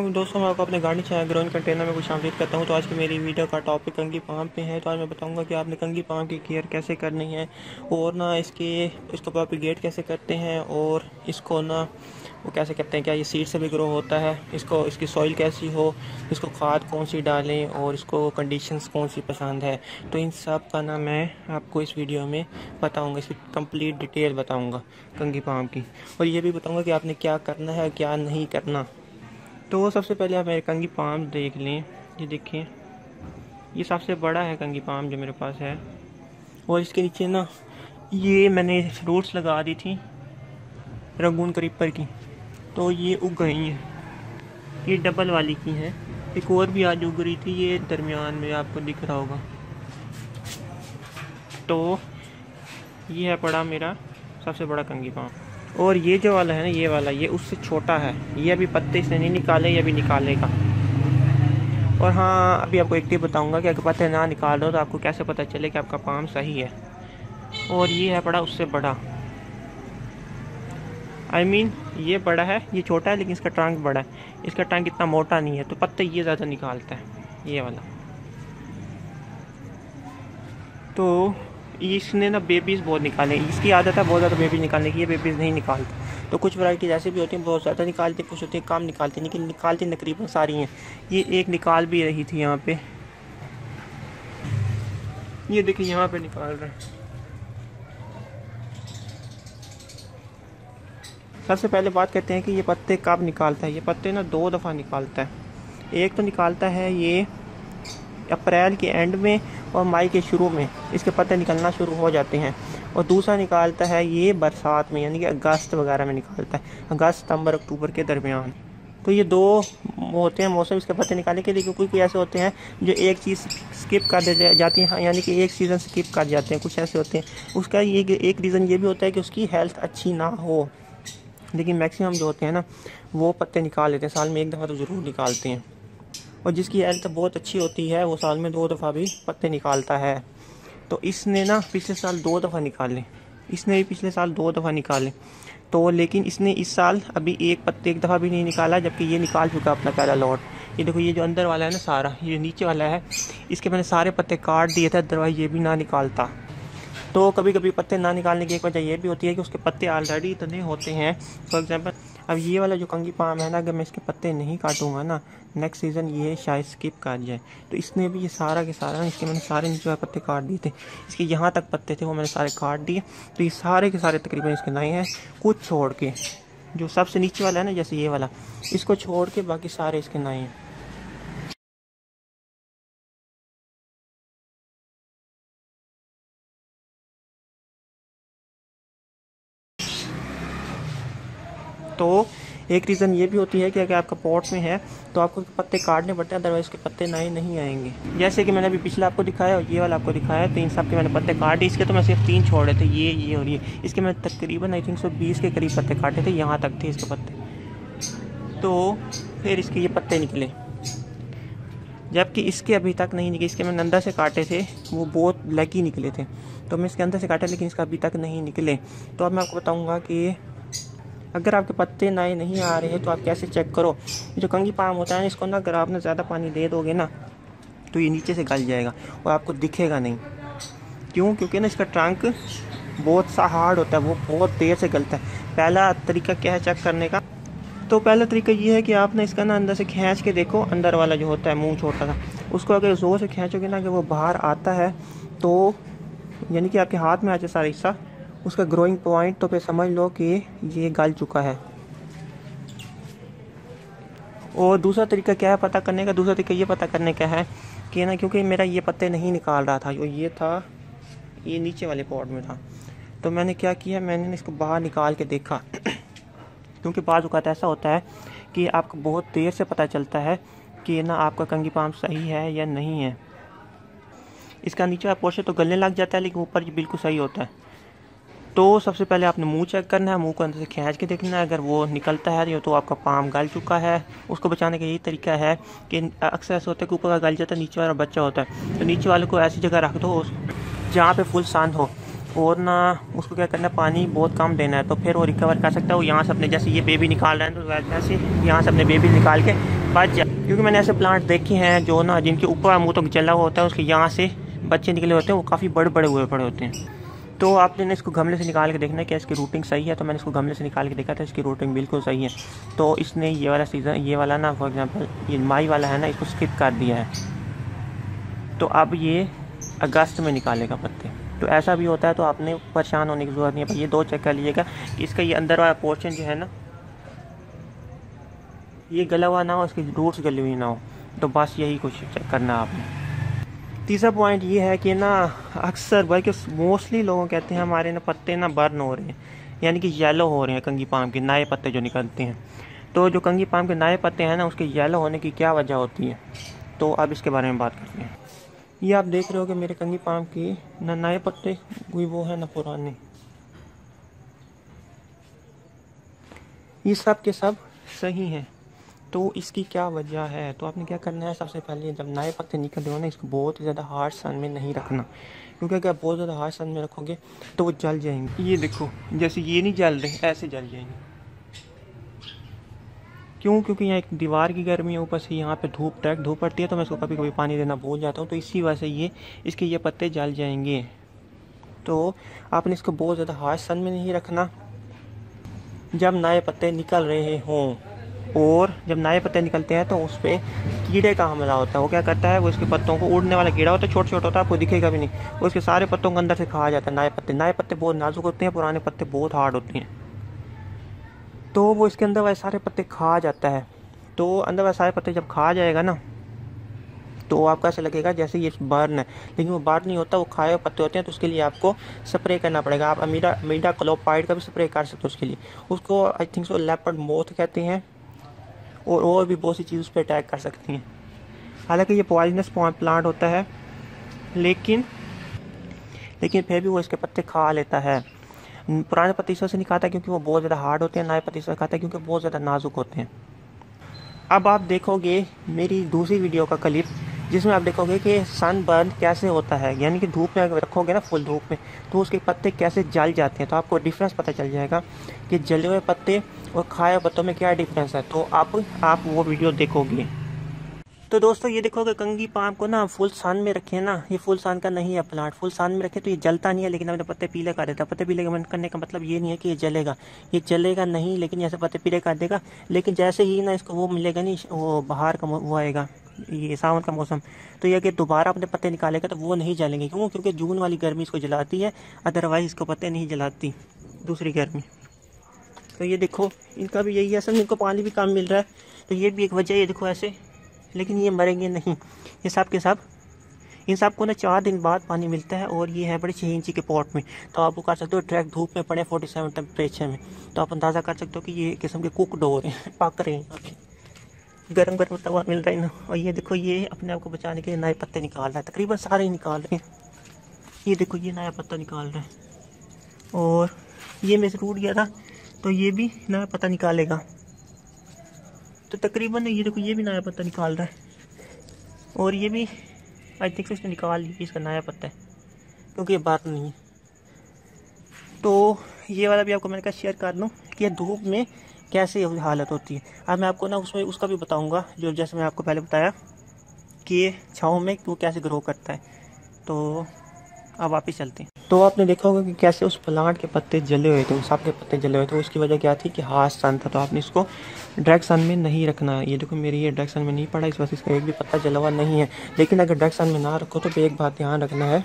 दोस्तों, मैं आपको अपने गाड़ी चैनल ग्रोइंग कंटेनर में कुछ आमदीद करता हूं। तो आज की मेरी वीडियो का टॉपिक कंघी पाम पे है। तो आज मैं बताऊंगा कि आपने कंघी पाम की केयर कैसे करनी है और ना इसको प्रोपिगेट कैसे करते हैं और इसको ना वो कैसे करते हैं, क्या ये सीड से भी ग्रो होता है, इसकी सॉइल कैसी हो, इसको खाद कौन सी डालें और इसको कंडीशंस कौन सी पसंद है। तो इन सब का ना मैं आपको इस वीडियो में बताऊँगा, इसकी कंप्लीट डिटेल बताऊँगा कंघी पाम की, और ये भी बताऊँगा कि आपने क्या करना है क्या नहीं करना। तो सबसे पहले आप मेरे कंघी पाम देख लें। ये देखिए, ये सबसे बड़ा है कंघी पाम जो मेरे पास है। और इसके नीचे ना ये मैंने रूट्स लगा दी थी रंगून क्रीपर की, तो ये उग गई हैं। ये डबल वाली की हैं। एक और भी आज उग रही थी, ये दरमियान में आपको दिख रहा होगा। तो ये है बड़ा मेरा सबसे बड़ा कंघी पाम। और ये जो वाला है ना, ये वाला, ये उससे छोटा है। ये अभी पत्ते इसने नहीं निकाले, ये अभी निकालेगा। और हाँ, अभी आपको एक टिप बताऊंगा कि अगर पत्ते ना निकाल दो तो आपको कैसे पता चले कि आपका पाम सही है। और ये है बड़ा उससे बड़ा, ये बड़ा है, ये छोटा है, लेकिन इसका ट्रंक बड़ा है। इसका ट्रंक इतना मोटा नहीं है, तो पत्ते ये ज़्यादा निकालता है ये वाला। तो इसने ना बेबीज़ बहुत निकाले, इसकी आदत है बहुत ज़्यादा बेबीज़ निकालने की, ये बेबीज़ नहीं निकालते। तो कुछ वैरायटी ऐसी भी होती हैं बहुत ज़्यादा निकालती, कुछ होती है कम निकालती, लेकिन निकालती तकरीबन सारी हैं। ये एक निकाल भी रही थी यहाँ पे, ये देखिए यहाँ पे निकाल रहे हैं। सबसे पहले बात करते हैं कि ये पत्ते कब निकालता है। ये पत्ते ना 2 दफ़ा निकालता है। एक तो निकालता है ये अप्रैल के एंड में और मई के शुरू में इसके पत्ते निकलना शुरू हो जाते हैं। और दूसरा निकालता है ये बरसात में, यानी कि अगस्त वगैरह में निकालता है, अगस्त सितंबर अक्टूबर के दरमियान। तो ये 2 होते हैं मौसम इसके पत्ते निकालने के लिए। क्योंकि कोई ऐसे होते हैं जो एक चीज़ स्किप कर दे जाती है, यानी कि एक सीज़न स्किप कर जाते हैं, कुछ ऐसे होते हैं। उसका ये एक रीज़न ये भी होता है कि उसकी हेल्थ अच्छी ना हो, लेकिन मैक्सिमम जो होते हैं ना वो पत्ते निकाल लेते हैं, साल में 1 दफ़ा तो ज़रूर निकालते हैं। और जिसकी हेल्थ बहुत अच्छी होती है वो साल में 2 दफ़ा भी पत्ते निकालता है। तो इसने ना पिछले साल 2 दफ़ा निकाले, इसने भी पिछले साल 2 दफ़ा निकाले। तो लेकिन इसने इस साल अभी एक दफ़ा भी नहीं निकाला, जबकि ये निकाल चुका अपना पहला लॉट। ये देखो, ये जो अंदर वाला है ना सारा, ये नीचे वाला है, इसके मैंने सारे पत्ते काट दिए थे, अदरवाइज ये भी ना निकालता। तो कभी कभी पत्ते ना निकालने की एक वजह ये भी होती है कि उसके पत्ते ऑलरेडी इतने होते हैं। फॉर एग्जांपल, अब ये वाला जो कंघी पाम है ना, अगर मैं इसके पत्ते नहीं काटूंगा ना, नेक्स्ट सीज़न ये शायद स्किप कर जाए। तो इसने भी ये सारा के सारा, इसके मैंने सारे नीचे वाले पत्ते काट दिए थे। इसके यहाँ तक पत्ते थे वो मैंने सारे काट दिए। तो ये सारे के सारे तकरीबन इसके नए हैं, कुछ छोड़ के। जो सबसे नीचे वाला है ना, जैसे ये वाला, इसको छोड़ के बाकी सारे इसके नए हैं। तो एक रीज़न ये भी होती है कि अगर आपका पॉट में है तो आपको पत्ते काटने पड़ते हैं, अदरवाइज़ के पत्ते नए नहीं आएंगे। जैसे कि मैंने अभी पिछला आपको दिखाया और ये वाला आपको दिखाया, तो इन सब के मैंने पत्ते काटे। इसके तो मैं सिर्फ 3 छोड़े थे, ये और ये। इसके मैं तकरीबन 120 के करीब पत्ते काटे थे, यहाँ तक थे इसके पत्ते। तो फिर इसके ये पत्ते निकले, जबकि इसके अभी तक नहीं निकले। इसके मैंने अंदर से काटे थे, वो बहुत लकी निकले थे, तो मैं इसके अंदर से काटा, लेकिन इसका अभी तक नहीं निकले। तो अब मैं आपको बताऊँगा कि अगर आपके पत्ते नए नहीं आ रहे हैं तो आप कैसे चेक करो। जो कंघी पाम होता है, इसको ना अगर आपने ज़्यादा पानी दे दोगे ना तो ये नीचे से गल जाएगा और आपको दिखेगा नहीं। क्यों? क्योंकि ना इसका ट्रंक बहुत सा हार्ड होता है, वो बहुत देर से गलता है। पहला तरीका क्या है चेक करने का? तो पहला तरीका ये है कि आप ना इसका ना अंदर से खींच के देखो। अंदर वाला जो होता है मुँह छोटा सा, उसको अगर ज़ोर से खींचोगे ना, अगर वो बाहर आता है तो यानी कि आपके हाथ में आ जाए सारा हिस्सा, उसका ग्रोइंग पॉइंट, तो फिर समझ लो कि ये गल चुका है। और दूसरा तरीका क्या है पता करने का? दूसरा तरीका ये पता करने का है कि ना, क्योंकि मेरा ये पत्ते नहीं निकाल रहा था, जो ये था ये नीचे वाले पॉट में था, तो मैंने क्या किया, मैंने इसको बाहर निकाल के देखा। क्योंकि बाज़ औक़ात ऐसा होता है कि आपको बहुत देर से पता चलता है कि ना आपका कंघी पाम सही है या नहीं है। इसका नीचे वाला पोर्शन तो गलने लग जाता है, लेकिन ऊपर ये बिल्कुल सही होता है। तो सबसे पहले आपने मुंह चेक करना है, मुंह को अंदर से खींच के देखना है। अगर वो निकलता है तो आपका पाम गल चुका है। उसको बचाने का यही तरीका है कि अक्सर ऐसा होता है कि ऊपर का गल जाता है, नीचे वाला बच्चा होता है, तो नीचे वाले को ऐसी जगह रख दो जहाँ पे फुल सन हो, और ना उसको क्या करना है, पानी बहुत कम देना है, तो फिर वो रिकवर कर सकता है। वो यहाँ से अपने, जैसे ये बेबी निकाल रहे हैं, तो वैसे यहाँ से अपने बेबी निकाल के बच जाए, क्योंकि मैंने ऐसे प्लांट देखे हैं जो ना जिनके ऊपर मुँह तक जला हुआ होता है, उसके यहाँ से बच्चे निकले होते हैं, वो काफ़ी बड़े बड़े हुए पड़े होते हैं। तो आपने ना इसको गमले से निकाल के देखना है कि इसकी रूटिंग सही है। तो मैंने इसको गमले से निकाल के देखा था, इसकी रूटिंग बिल्कुल सही है। तो इसने ये वाला सीज़न, ये वाला ना फॉर एग्जांपल ये मई वाला है ना, इसको स्किप कर दिया है। तो अब ये अगस्त में निकालेगा पत्ते। तो ऐसा भी होता है, तो आपने परेशान होने की ज़रूरत नहीं है। ये दो चेक कर लीजिएगा कि इसका ये अंदर वाला पोर्शन जो है ना, ये गला हुआ ना हो, इसकी रूट्स गली हुई ना हो। तो बस यही कुछ चेक करना है आपने। तीसरा पॉइंट ये है कि ना अक्सर बल्कि मोस्टली लोगों कहते हैं हमारे ना पत्ते ना बर्न हो रहे हैं, यानी कि येलो हो रहे हैं कंगी पाम के नए पत्ते जो निकलते हैं। तो जो कंगी पाम के नए पत्ते हैं ना, उसके येलो होने की क्या वजह होती है, तो अब इसके बारे में बात करते हैं। ये आप देख रहे हो कि मेरे कंगी पाम के ना नए पत्ते कोई वो है ना पुराने, ये सब के सब सही हैं। तो इसकी क्या वजह है, तो आपने क्या करना है, सबसे पहले जब नए पत्ते निकल रहे हो ना, इसको बहुत ही ज़्यादा हार्ड सन में नहीं रखना, क्योंकि अगर बहुत ज़्यादा हार्ड सन में रखोगे तो वो जल जाएंगे। ये देखो जैसे ये नहीं जल रहे, ऐसे जल जाएंगे। क्यों? क्योंकि यहाँ एक दीवार की गर्मी है, ऊपर से यहाँ पे डायरेक्ट धूप पड़ती है, तो मैं इसको कभी कभी पानी देना भूल जाता हूँ, तो इसी वजह से इसके ये पत्ते जल जाएंगे। तो आपने इसको बहुत ज़्यादा हार्ड सन में नहीं रखना जब नए पत्ते निकल रहे हों। और जब नए पत्ते निकलते हैं तो उस पर कीड़े का हमला होता है। वो क्या करता है, वो इसके पत्तों को, उड़ने वाला कीड़ा होता है, छोटा छोटा होता है, आपको दिखेगा भी नहीं, वो इसके सारे पत्तों को अंदर से खा जाता है। नए पत्ते बहुत नाजुक होते हैं, पुराने पत्ते बहुत हार्ड होते हैं, तो वो इसके अंदर वाले सारे पत्ते खा जाता है। तो अंदर वाले सारे पत्ते जब खा जाएगा ना, तो आपको ऐसा लगेगा जैसे ये बर्न है, लेकिन वो बर्न नहीं होता, वो खाए हुए पत्ते होते हैं। तो उसके लिए आपको स्प्रे करना पड़ेगा। आप अमीडा क्लोपाइड का भी स्प्रे कर सकते हो उसके लिए। उसको I think so leopard moth कहते हैं, और भी बहुत सी चीज़ उस पर अटैक कर सकती हैं। हालांकि ये पॉइजनस प्लांट होता है, लेकिन फिर भी वो इसके पत्ते खा लेता है। पुराने पत्ते इस वजह से नहीं खाता क्योंकि वो बहुत ज़्यादा हार्ड होते हैं, नए पत्ते इस वजह खाता है क्योंकि बहुत ज़्यादा नाजुक होते हैं। अब आप देखोगे मेरी दूसरी वीडियो का क्लिप, जिसमें आप देखोगे कि सन बर्न कैसे होता है, यानी कि धूप में अगर रखोगे ना, फुल धूप में, तो उसके पत्ते कैसे जल जाते हैं। तो आपको डिफरेंस पता चल जाएगा कि जले हुए पत्ते और खाए हुए पत्तों में क्या डिफरेंस है। तो आप वो वीडियो देखोगे। तो दोस्तों ये देखोगे कंगी पाम को ना फुल सन में रखे ना, ये फुल सन का नहीं है प्लांट। फुल सन में रखे तो ये जलता नहीं है, लेकिन अपने पत्ते पीले कर देता है। पत्ते पीले करने का मतलब ये नहीं है कि ये जलेगा नहीं, लेकिन ऐसे पत्ते पीले कर देगा। लेकिन जैसे ही ना इसको वो मिलेगा नहीं, वो बाहर का वो आएगा, ये सावन का मौसम, तो ये अगर दोबारा अपने पत्ते निकालेगा तो वो नहीं जलेंगे। क्यों? क्योंकि जून वाली गर्मी इसको जलाती है, अदरवाइज इसको पत्ते नहीं जलाती दूसरी गर्मी। तो ये देखो इनका भी यही है, असल में इनको पानी भी कम मिल रहा है, तो ये भी एक वजह है। ये देखो ऐसे, लेकिन ये मरेंगे नहीं, ये सब के सब। इन सब को ना 4 दिन बाद पानी मिलता है, और ये है बड़े 6 इंची के पॉट में। तो आप वो कर सकते हो डायरेक्ट धूप में पड़े 47 टेम्परेचर में, तो आप अंदाज़ा कर सकते हो कि ये किस्म के कुकड हो रहे हैं, पक रहे हैं, गर्म गर्म तवा मिल रहा है ना। और ये देखो ये अपने आप को बचाने के लिए नए पत्ते निकाल रहा है, तकरीबन सारे निकाल रहे हैं। ये देखो ये नया पत्ता निकाल रहा है, और ये में से टूट गया था, तो ये भी नया पत्ता निकालेगा। तो तकरीबन ये देखो ये भी नया पत्ता निकाल रहा है, और ये भी आई थिंक इसने निकाल लिया, इसका नया पत्ता है, क्योंकि ये बात नहीं है। तो ये वाला भी आपको मैंने कहा शेयर कर दूँ कि धूप में कैसे हालत होती है। अब मैं आपको ना उसका भी बताऊंगा, जो जैसे मैं आपको पहले बताया कि छाँव में वो कैसे ग्रो करता है। तो अब वापस चलते हैं। तो आपने देखा होगा कि कैसे उस प्लांट के पत्ते जले हुए थे, उन सब के पत्ते जले हुए थे। उसकी वजह क्या थी कि हार्श सन था, तो आपने इसको डायरेक्ट सन में नहीं रखना है। ये देखो मेरी ये डायरेक्ट सन में नहीं पड़ा, इस वजह से इसका एक भी पत्ता जला हुआ नहीं है। लेकिन अगर डायरेक्ट सन में ना रखो तो एक बात ध्यान रखना है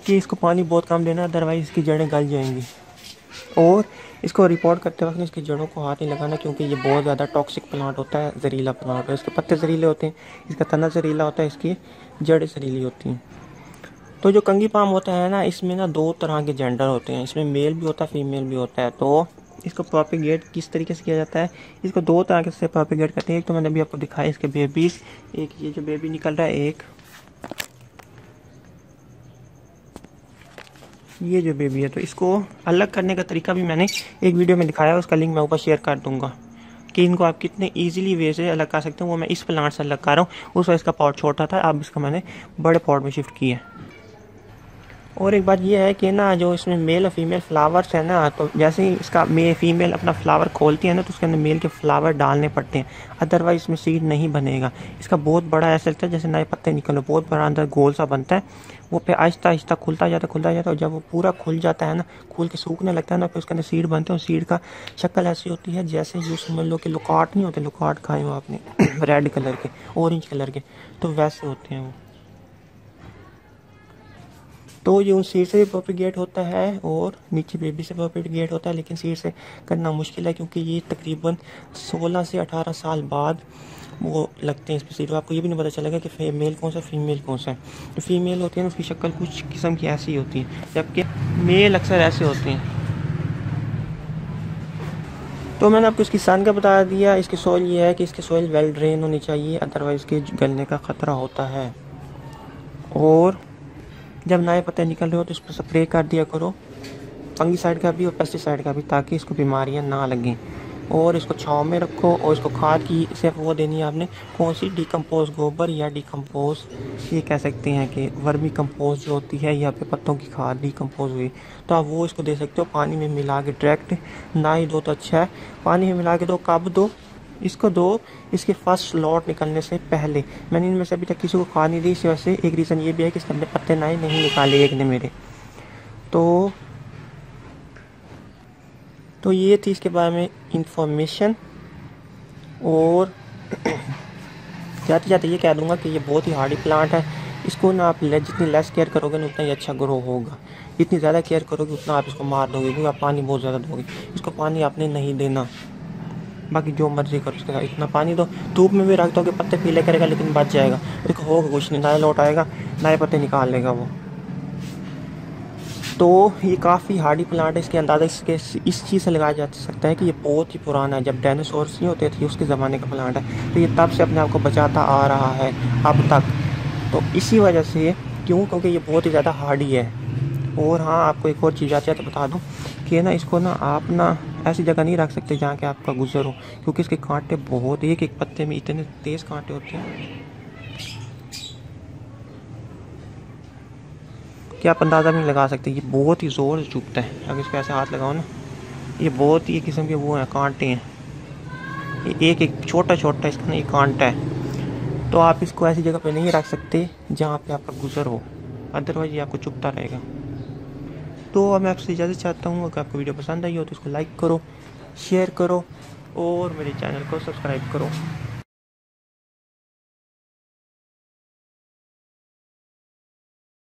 कि इसको पानी बहुत कम देना, अदरवाइज इसकी जड़ें गल जाएंगी। और इसको रिपोर्ट करते वक्त इसकी जड़ों को हाथ नहीं लगाना, क्योंकि ये बहुत ज़्यादा टॉक्सिक प्लांट होता है, जहरीला प्लांट है। इसके पत्ते जहरीले होते हैं, इसका तना जहरीला होता है, इसकी जड़ें जहरीली होती हैं। तो जो कंगी पाम होता है ना, इसमें ना 2 तरह के जेंडर होते हैं, इसमें मेल भी होता है, फीमेल भी होता है। तो इसको प्रोपिगेट किस तरीके से किया जाता है, इसको 2 तरह से प्रोपिगेट करते हैं। एक तो मैंने अभी आपको दिखाया इसके बेबीज, एक ये जो बेबी निकल रहा है, एक ये जो बेबी है। तो इसको अलग करने का तरीका भी मैंने एक वीडियो में दिखाया है, उसका लिंक मैं ऊपर शेयर कर दूंगा कि इनको आप कितने इजीली वे से अलग कर सकते हो। वो मैं इस प्लांट से अलग कर रहा हूँ, उस वक्त इसका पॉट छोटा था, अब इसका मैंने बड़े पॉट में शिफ्ट किया है। और एक बात ये है कि ना जो इसमें मेल और फीमेल फ्लावर्स है ना, तो जैसे ही इसका फीमेल अपना फ्लावर खोलती है ना, तो उसके अंदर मेल के फ्लावर डालने पड़ते हैं, अदरवाइज इसमें सीड नहीं बनेगा। इसका बहुत बड़ा ऐसा लगता है जैसे नए पत्ते निकले, बहुत बड़ा अंदर गोल सा बनता है, वो पे आहिस्ता आहिस्ता खुलता जाता है, और जब वो पूरा खुल जाता है ना, खुल के सूखने लगता है ना, फिर उसके अंदर सीड बनते हैं। और सीड का शक्ल ऐसी होती है जैसे जो समझ लो कि लुकाट नहीं होते, लुकाट खाए हो आपने रेड कलर के, ऑरेंज कलर के, तो वैसे होते हैं वो। तो ये उन सीड से भी प्रोपिगेट होता है और नीचे बेबी से प्रोपिगेट होता है, लेकिन सीड से करना मुश्किल है क्योंकि ये तकरीबन 16 से 18 साल बाद वो लगते हैं इस पर सीड। आपको ये भी नहीं पता चलेगा कि मेल कौन सा फीमेल कौन सा है। जो फीमेल होती है ना, उसकी शक्ल कुछ किस्म की ऐसी होती है, जबकि मेल अक्सर ऐसे होते हैं। तो मैंने आपको इसकी सन का बता दिया। इसकी सॉइल ये है कि इसकी सॉइल वेल ड्रेन होनी चाहिए, अदरवाइज़ के गलने का ख़तरा होता है। और जब नए पत्ते निकल रहे हो तो इस पर स्प्रे कर दिया करो, फंगीसाइड का भी और पेस्टिसाइड का भी, ताकि इसको बीमारियां ना लगें। और इसको छांव में रखो। और इसको खाद की सिर्फ वो देनी है आपने, कौन सी, डिकम्पोज गोबर या डिकम्पोज, ये कह सकते हैं कि वर्मी कंपोज जो होती है, या फिर पत्तों की खाद डिकम्पोज हुई, तो आप वो इसको दे सकते हो। पानी में मिला के डायरेक्ट ना ही दो तो अच्छा है, पानी में मिला के दो। कब दो इसको? दो इसके फर्स्ट लॉट निकलने से पहले। मैंने इनमें से अभी तक किसी को खाद नहीं दी, इस वजह से एक रीज़न ये भी है कि इसके पत्ते नए नहीं निकाले एक ने मेरे। तो ये थी इसके बारे में इंफॉर्मेशन। और जाते जाते ये कह दूंगा कि ये बहुत ही हार्डी प्लांट है। इसको ना आप जितनी लेस केयर करोगे ना, उतना ही अच्छा ग्रो होगा। जितनी ज़्यादा केयर करोगे उतना आप इसको मार दोगे, क्योंकि आप पानी बहुत ज़्यादा दोगे। इसको पानी आपने नहीं देना, बाकी जो मर्जी करो उसके साथ, इतना पानी दो। धूप में भी रख दोगे पत्ते पीले करेगा, लेकिन बच जाएगा, उसको होगा कुछ नहीं, नया लौट आएगा, नए पत्ते निकाल लेगा वो। तो ये काफ़ी हार्डी प्लांट है। इसके अंदाज़ा इसके इस चीज़ से लगाया जा सकता है कि ये बहुत ही पुराना है, जब डायनासोर्स नहीं होते थे उसके ज़माने का प्लांट है। तो ये तब से अपने आप को बचाता आ रहा है अब तक। तो इसी वजह से, क्योंकि ये बहुत ही ज़्यादा हार्डी है। और हाँ, आपको एक और चीज़ आती है तो बता दूँ कि ना, इसको ना आप ना ऐसी जगह नहीं रख सकते जहाँ के आपका गुजर हो, क्योंकि इसके कांटे बहुत, एक एक पत्ते में इतने तेज़ कांटे होते हैं कि आप अंदाज़ा भी नहीं लगा सकते। ये बहुत ही ज़ोर से चुभता है, अगर इसको ऐसे हाथ लगाओ ना, ये बहुत ही किस्म के वो हैं, कांटे हैं। ये एक एक छोटा छोटा इसका ना ये कांटा है। तो आप इसको ऐसी जगह पे नहीं रख सकते जहाँ पे आपका गुजर हो, अदरवाइज ये आपको चुभता रहेगा। तो अब मैं आपसे इजाज़त चाहता हूँ। अगर आपको वीडियो पसंद आई हो तो इसको लाइक करो, शेयर करो और मेरे चैनल को सब्सक्राइब करो।